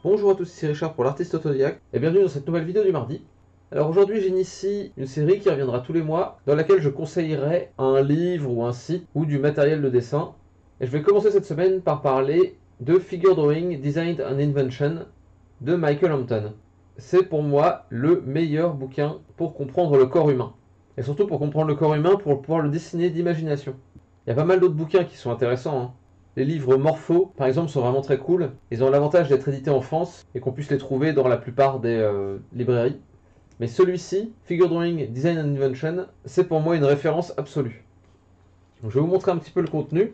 Bonjour à tous, c'est Richard pour l'artiste autodidacte et bienvenue dans cette nouvelle vidéo du mardi. Alors aujourd'hui j'initie une série qui reviendra tous les mois dans laquelle je conseillerai un livre ou un site ou du matériel de dessin. Et je vais commencer cette semaine par parler de Figure Drawing Design and Invention de Michael Hampton. C'est pour moi le meilleur bouquin pour comprendre le corps humain. Et surtout pour comprendre le corps humain pour pouvoir le dessiner d'imagination. Il y a pas mal d'autres bouquins qui sont intéressants, hein. Les livres Morpho, par exemple, sont vraiment très cool. Ils ont l'avantage d'être édités en France et qu'on puisse les trouver dans la plupart des librairies. Mais celui-ci, Figure Drawing Design and Invention, c'est pour moi une référence absolue. Donc, je vais vous montrer un petit peu le contenu,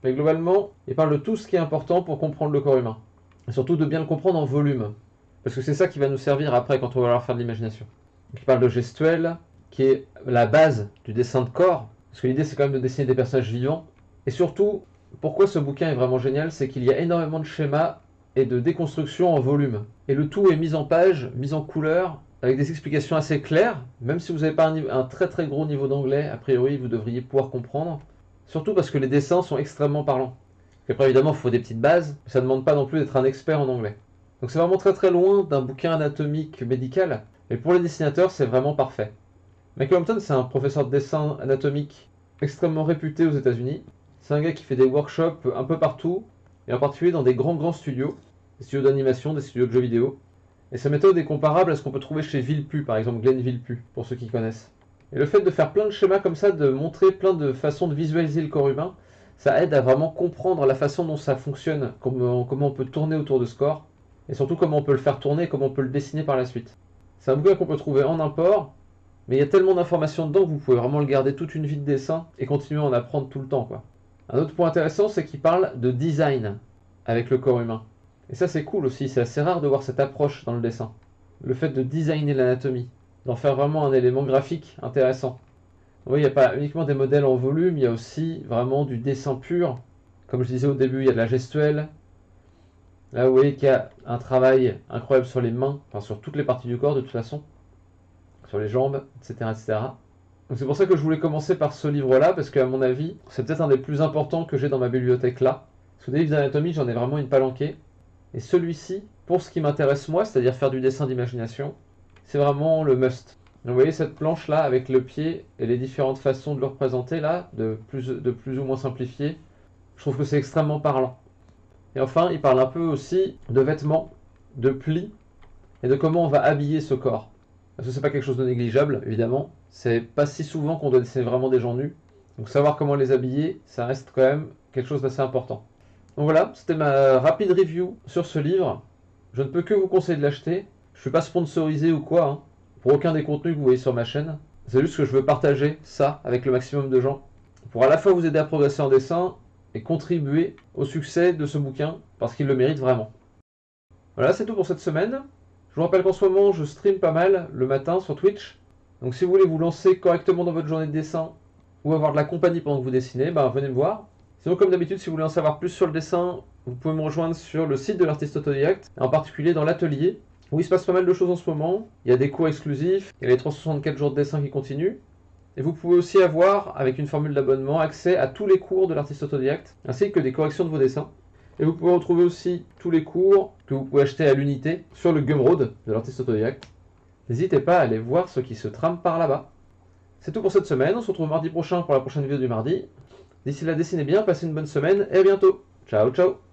mais globalement, il parle de tout ce qui est important pour comprendre le corps humain. Et surtout de bien le comprendre en volume. Parce que c'est ça qui va nous servir après quand on va vouloir faire de l'imagination. Il parle de gestuelle, qui est la base du dessin de corps. Parce que l'idée, c'est quand même de dessiner des personnages vivants. Et surtout, pourquoi ce bouquin est vraiment génial, c'est qu'il y a énormément de schémas et de déconstruction en volume. Et le tout est mis en page, mis en couleur, avec des explications assez claires. Même si vous n'avez pas un très très gros niveau d'anglais, a priori vous devriez pouvoir comprendre. Surtout parce que les dessins sont extrêmement parlants. Et après évidemment il faut des petites bases, mais ça ne demande pas non plus d'être un expert en anglais. Donc c'est vraiment très très loin d'un bouquin anatomique médical, mais pour les dessinateurs c'est vraiment parfait. Michael Hampton c'est un professeur de dessin anatomique extrêmement réputé aux États-Unis. C'est un gars qui fait des workshops un peu partout, et en particulier dans des grands studios, des studios d'animation, des studios de jeux vidéo. Et sa méthode est comparable à ce qu'on peut trouver chez Villepuy, par exemple Glenn Villepuy, pour ceux qui connaissent. Et le fait de faire plein de schémas comme ça, de montrer plein de façons de visualiser le corps humain, ça aide à vraiment comprendre la façon dont ça fonctionne, comment on peut tourner autour de ce corps, et surtout comment on peut le faire tourner et comment on peut le dessiner par la suite. C'est un bouquin qu'on peut trouver en import, mais il y a tellement d'informations dedans que vous pouvez vraiment le garder toute une vie de dessin et continuer à en apprendre tout le temps, quoi. Un autre point intéressant, c'est qu'il parle de design avec le corps humain. Et ça, c'est cool aussi, c'est assez rare de voir cette approche dans le dessin. Le fait de designer l'anatomie, d'en faire vraiment un élément graphique intéressant. Oui, il n'y a pas uniquement des modèles en volume, il y a aussi vraiment du dessin pur. Comme je disais au début, il y a de la gestuelle. Là, vous voyez qu'il y a un travail incroyable sur les mains, enfin sur toutes les parties du corps de toute façon, sur les jambes, etc. etc. Donc c'est pour ça que je voulais commencer par ce livre-là, parce qu'à mon avis, c'est peut-être un des plus importants que j'ai dans ma bibliothèque là. Parce que des livres d'anatomie, j'en ai vraiment une palanquée. Et celui-ci, pour ce qui m'intéresse moi, c'est-à-dire faire du dessin d'imagination, c'est vraiment le must. Donc vous voyez cette planche-là, avec le pied et les différentes façons de le représenter là, de plus ou moins simplifié, je trouve que c'est extrêmement parlant. Et enfin, il parle un peu aussi de vêtements, de plis, et de comment on va habiller ce corps. Parce que c'est pas quelque chose de négligeable, évidemment. C'est pas si souvent qu'on doit dessiner vraiment des gens nus. Donc savoir comment les habiller, ça reste quand même quelque chose d'assez important. Donc voilà, c'était ma rapide review sur ce livre. Je ne peux que vous conseiller de l'acheter. Je ne suis pas sponsorisé ou quoi, hein, pour aucun des contenus que vous voyez sur ma chaîne. C'est juste que je veux partager ça avec le maximum de gens. Pour à la fois vous aider à progresser en dessin et contribuer au succès de ce bouquin, parce qu'il le mérite vraiment. Voilà, c'est tout pour cette semaine. Je vous rappelle qu'en ce moment, je stream pas mal le matin sur Twitch. Donc si vous voulez vous lancer correctement dans votre journée de dessin ou avoir de la compagnie pendant que vous dessinez, venez me voir. Sinon, comme d'habitude, si vous voulez en savoir plus sur le dessin, vous pouvez me rejoindre sur le site de l'artiste autodidacte, en particulier dans l'atelier, où il se passe pas mal de choses en ce moment. Il y a des cours exclusifs, il y a les 364 jours de dessin qui continuent. Et vous pouvez aussi avoir, avec une formule d'abonnement, accès à tous les cours de l'artiste autodidacte, ainsi que des corrections de vos dessins. Et vous pouvez retrouver aussi tous les cours que vous pouvez acheter à l'unité sur le Gumroad de l'artiste autodidacte. N'hésitez pas à aller voir ce qui se trame par là-bas. C'est tout pour cette semaine, on se retrouve mardi prochain pour la prochaine vidéo du mardi. D'ici là, dessinez bien, passez une bonne semaine et à bientôt. Ciao ciao.